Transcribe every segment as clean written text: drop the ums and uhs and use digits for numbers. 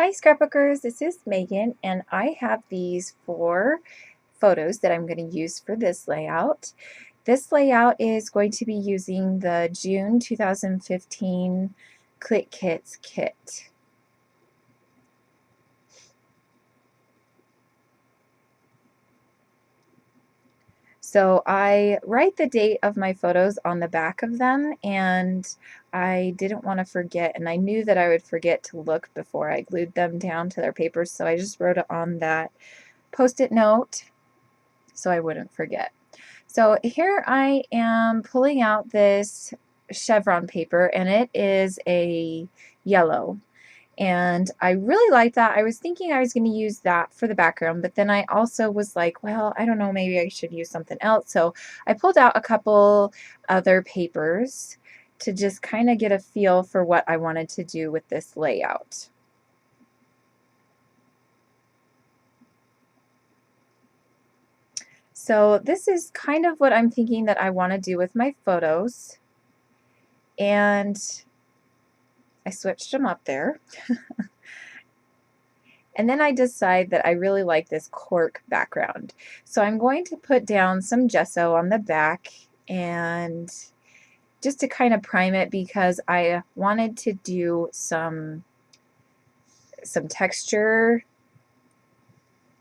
Hi scrapbookers, this is Megan and I have these 4 photos that I'm going to use for this layout. This layout is going to be using the June 2015 Clique Kits kit. So I write the date of my photos on the back of them, and I didn't want to forget, and I knew that I would forget to look before I glued them down to their papers, so I just wrote it on that Post-it note so I wouldn't forget. So here I am pulling out this chevron paper, and it is a yellow. And I really like that. I was thinking I was going to use that for the background, but then I also was like, well, I don't know, maybe I should use something else. So I pulled out a couple other papers to just kind of get a feel for what I wanted to do with this layout. So this is kind of what I'm thinking that I want to do with my photos. And I switched them up there. And then I decide that I really like this cork background. So I'm going to put down some gesso on the back, and just to kind of prime it, because I wanted to do some texture.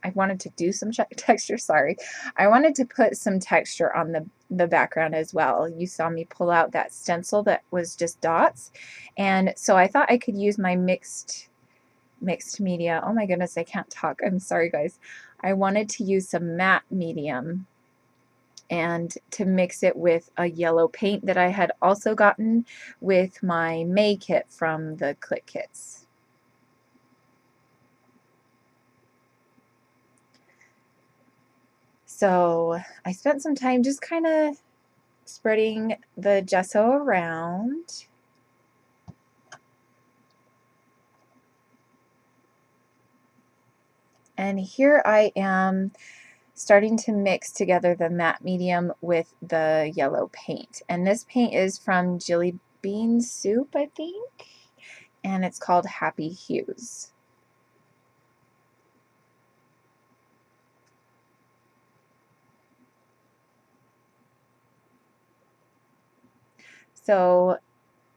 I wanted to do some texture, sorry. I wanted to put some texture on the background as well. You saw me pull out that stencil that was just dots, and so I thought I could use my mixed media. Oh my goodness, I can't talk. I'm sorry, guys. I wanted to use some matte medium and to mix it with a yellow paint that I had also gotten with my May kit from the Clique Kits. So I spent some time just kind of spreading the gesso around. And here I am starting to mix together the matte medium with the yellow paint. And this paint is from Jelly Bean Soup, I think, and it's called Happy Hues. So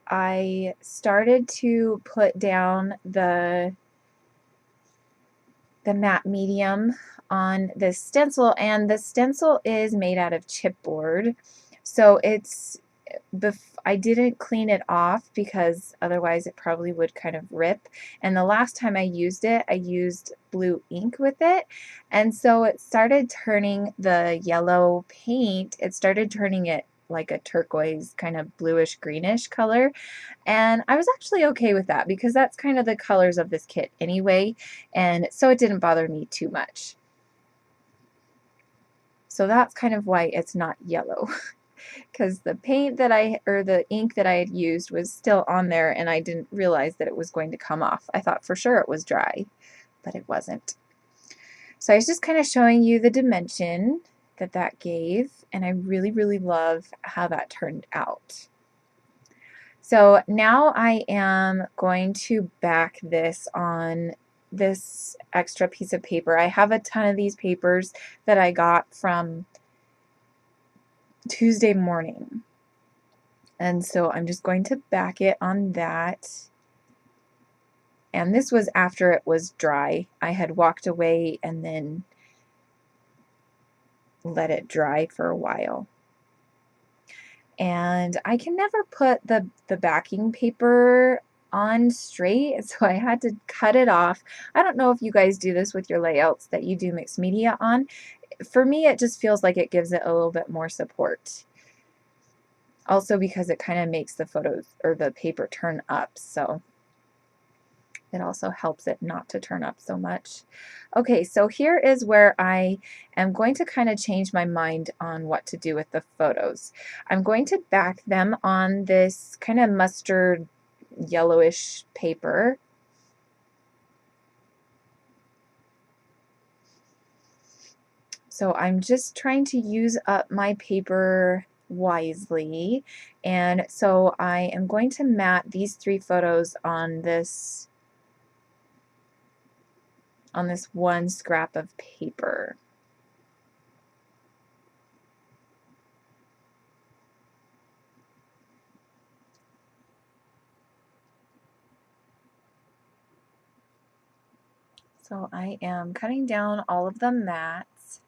I started to put down the matte medium on this stencil, and the stencil is made out of chipboard, so it's I didn't clean it off because otherwise it probably would kind of rip, and the last time I used it, I used blue ink with it, and so it started turning the yellow paint, it started turning it like a turquoise kind of bluish greenish color, and I was actually okay with that because that's kind of the colors of this kit anyway, and so it didn't bother me too much. So that's kind of why it's not yellow, because the paint that the ink that I had used was still on there, and I didn't realize that it was going to come off. I thought for sure it was dry, but it wasn't. So I was just kind of showing you the dimension that gave, and I really, really love how that turned out. So now I am going to back this on this extra piece of paper. I have a ton of these papers that I got from Tuesday morning. And so I'm just going to back it on that. And this was after it was dry. I had walked away and then let it dry for a while. And I can never put the backing paper on straight, so I had to cut it off. I don't know if you guys do this with your layouts that you do mixed media on. For me, it just feels like it gives it a little bit more support. Also because it kind of makes the photos or the paper turn up, so it also helps it not to turn up so much. Okay, so here is where I am going to kind of change my mind on what to do with the photos. I'm going to back them on this kind of mustard yellowish paper. So I'm just trying to use up my paper wisely, and so I am going to mat these 3 photos on this on this one scrap of paper. So I am cutting down all of the mats.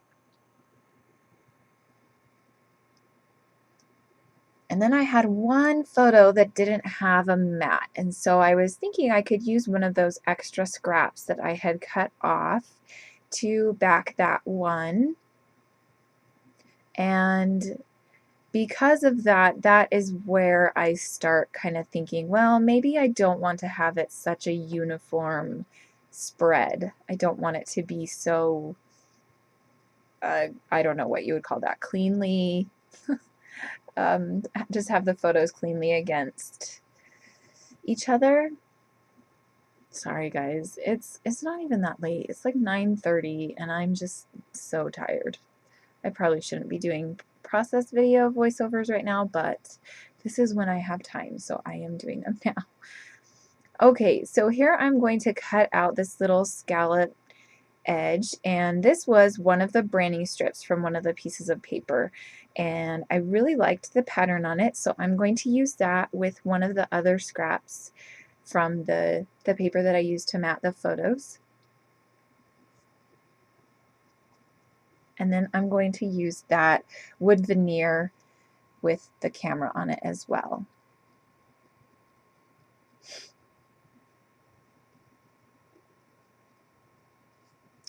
And then I had one photo that didn't have a mat, and so I was thinking I could use one of those extra scraps that I had cut off to back that one. And because of that, that is where I start kind of thinking, well, maybe I don't want to have it such a uniform spread. I don't want it to be so, I don't know what you would call that, cleanly, just have the photos cleanly against each other. Sorry guys, it's not even that late. It's like 9:30 and I'm just so tired. I probably shouldn't be doing process video voiceovers right now, but this is when I have time, so I am doing them now. Okay, so here I'm going to cut out this little scallop edge, and this was one of the branding strips from one of the pieces of paper, and I really liked the pattern on it, so I'm going to use that with one of the other scraps from the paper that I used to mat the photos. And then I'm going to use that wood veneer with the camera on it as well.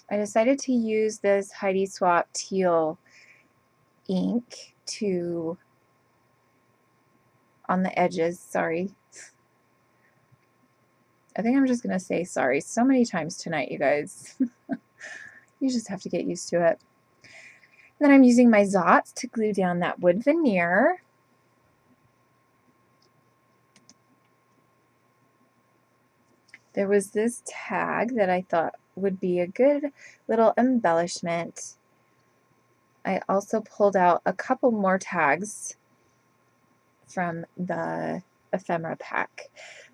I decided to use this Heidi Swap teal ink on the edges, sorry. I think I'm just going to say sorry so many times tonight, you guys. You just have to get used to it. Then I'm using my Zots to glue down that wood veneer. There was this tag that I thought would be a good little embellishment. I also pulled out a couple more tags from the ephemera pack.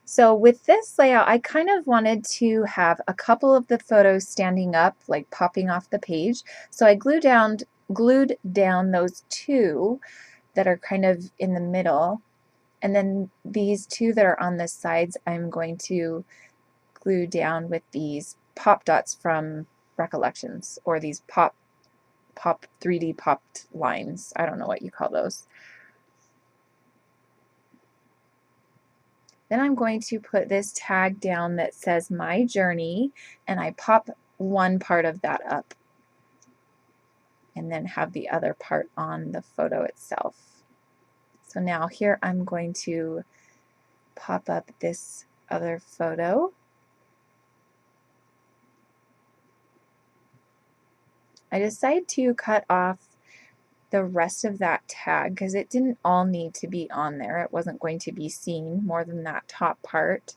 So with this layout, I kind of wanted to have a couple of the photos standing up, like popping off the page. So I glued down those two that are kind of in the middle. And then these two that are on the sides, I'm going to glue down with these pop dots from Recollections, or these pop 3D popped lines. I don't know what you call those. Then I'm going to put this tag down that says My Journey, and I pop one part of that up and then have the other part on the photo itself. So now here I'm going to pop up this other photo. I decided to cut off the rest of that tag because it didn't all need to be on there. It wasn't going to be seen more than that top part.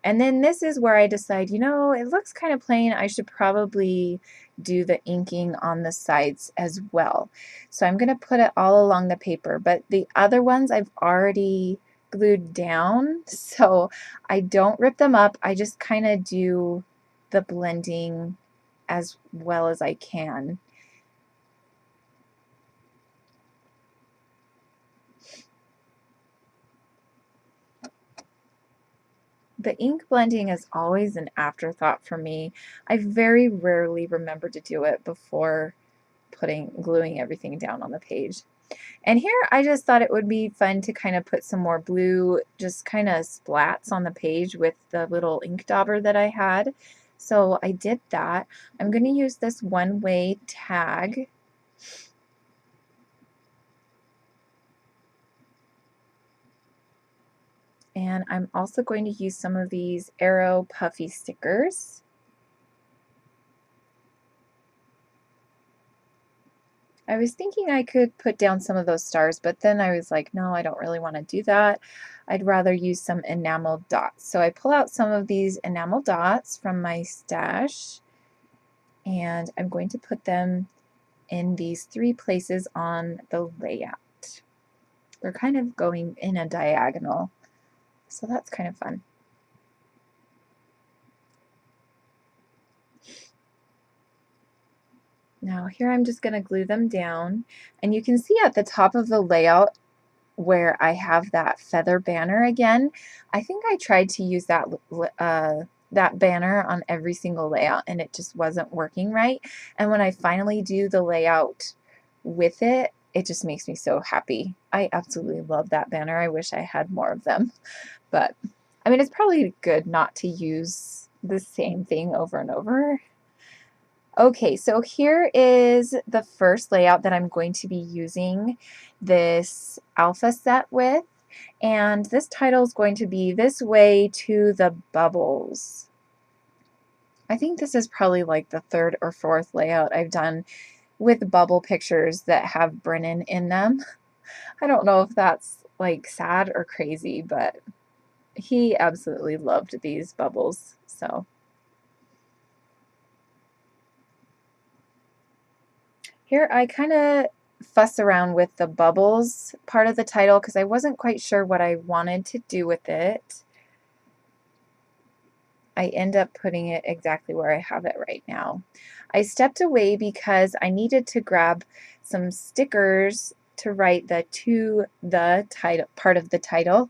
And then this is where I decide, you know, it looks kind of plain. I should probably do the inking on the sides as well. So I'm going to put it all along the paper, but the other ones I've already glued down, so I don't rip them up. I just kind of do the blending as well as I can. The ink blending is always an afterthought for me. I very rarely remember to do it before gluing everything down on the page. And here I just thought it would be fun to kind of put some more blue, just kind of splats on the page with the little ink dauber that I had. So I did that. I'm going to use this one-way tag. And I'm also going to use some of these Arrow Puffy stickers. I was thinking I could put down some of those stars, but then I was like, no, I don't really want to do that. I'd rather use some enamel dots. So I pull out some of these enamel dots from my stash, and I'm going to put them in these 3 places on the layout. They're kind of going in a diagonal, so that's kind of fun. Now here I'm just going to glue them down, and you can see at the top of the layout where I have that feather banner again. I think I tried to use that banner on every single layout and it just wasn't working right. And when I finally do the layout with it, it just makes me so happy. I absolutely love that banner. I wish I had more of them. But I mean, it's probably good not to use the same thing over and over. Okay, so here is the first layout that I'm going to be using this alpha set with, and this title is going to be This Way to the Bubbles. I think this is probably like the third or fourth layout I've done with bubble pictures that have Brennan in them. I don't know if that's like sad or crazy, but he absolutely loved these bubbles, so. Here I kind of fuss around with the bubbles part of the title because I wasn't quite sure what I wanted to do with it. I end up putting it exactly where I have it right now. I stepped away because I needed to grab some stickers to write the to the title part of the title.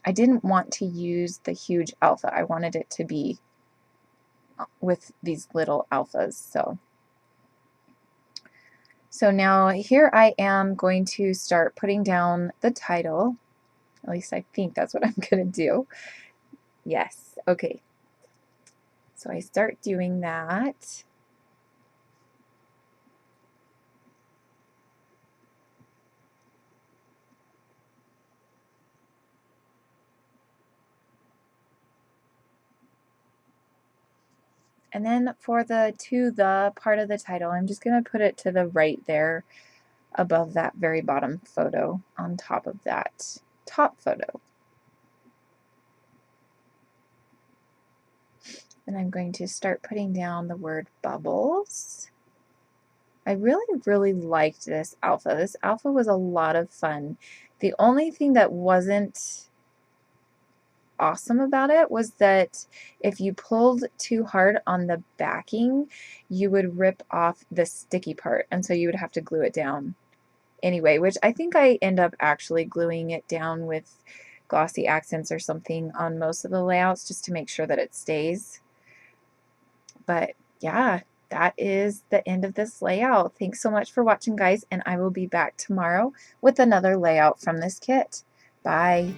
I didn't want to use the huge alpha. I wanted it to be with these little alphas. So now here I am going to start putting down the title. At least I think that's what I'm going to do. Yes, okay. So I start doing that. And then for the to the part of the title, I'm just going to put it to the right there above that very bottom photo on top of that top photo. And I'm going to start putting down the word bubbles. I really liked this alpha. This alpha was a lot of fun. The only thing that wasn't awesome about it was that if you pulled too hard on the backing, you would rip off the sticky part, and so you would have to glue it down anyway, which I think I end up actually gluing it down with glossy accents or something on most of the layouts just to make sure that it stays. But yeah, that is the end of this layout. Thanks so much for watching, guys, and I will be back tomorrow with another layout from this kit. Bye.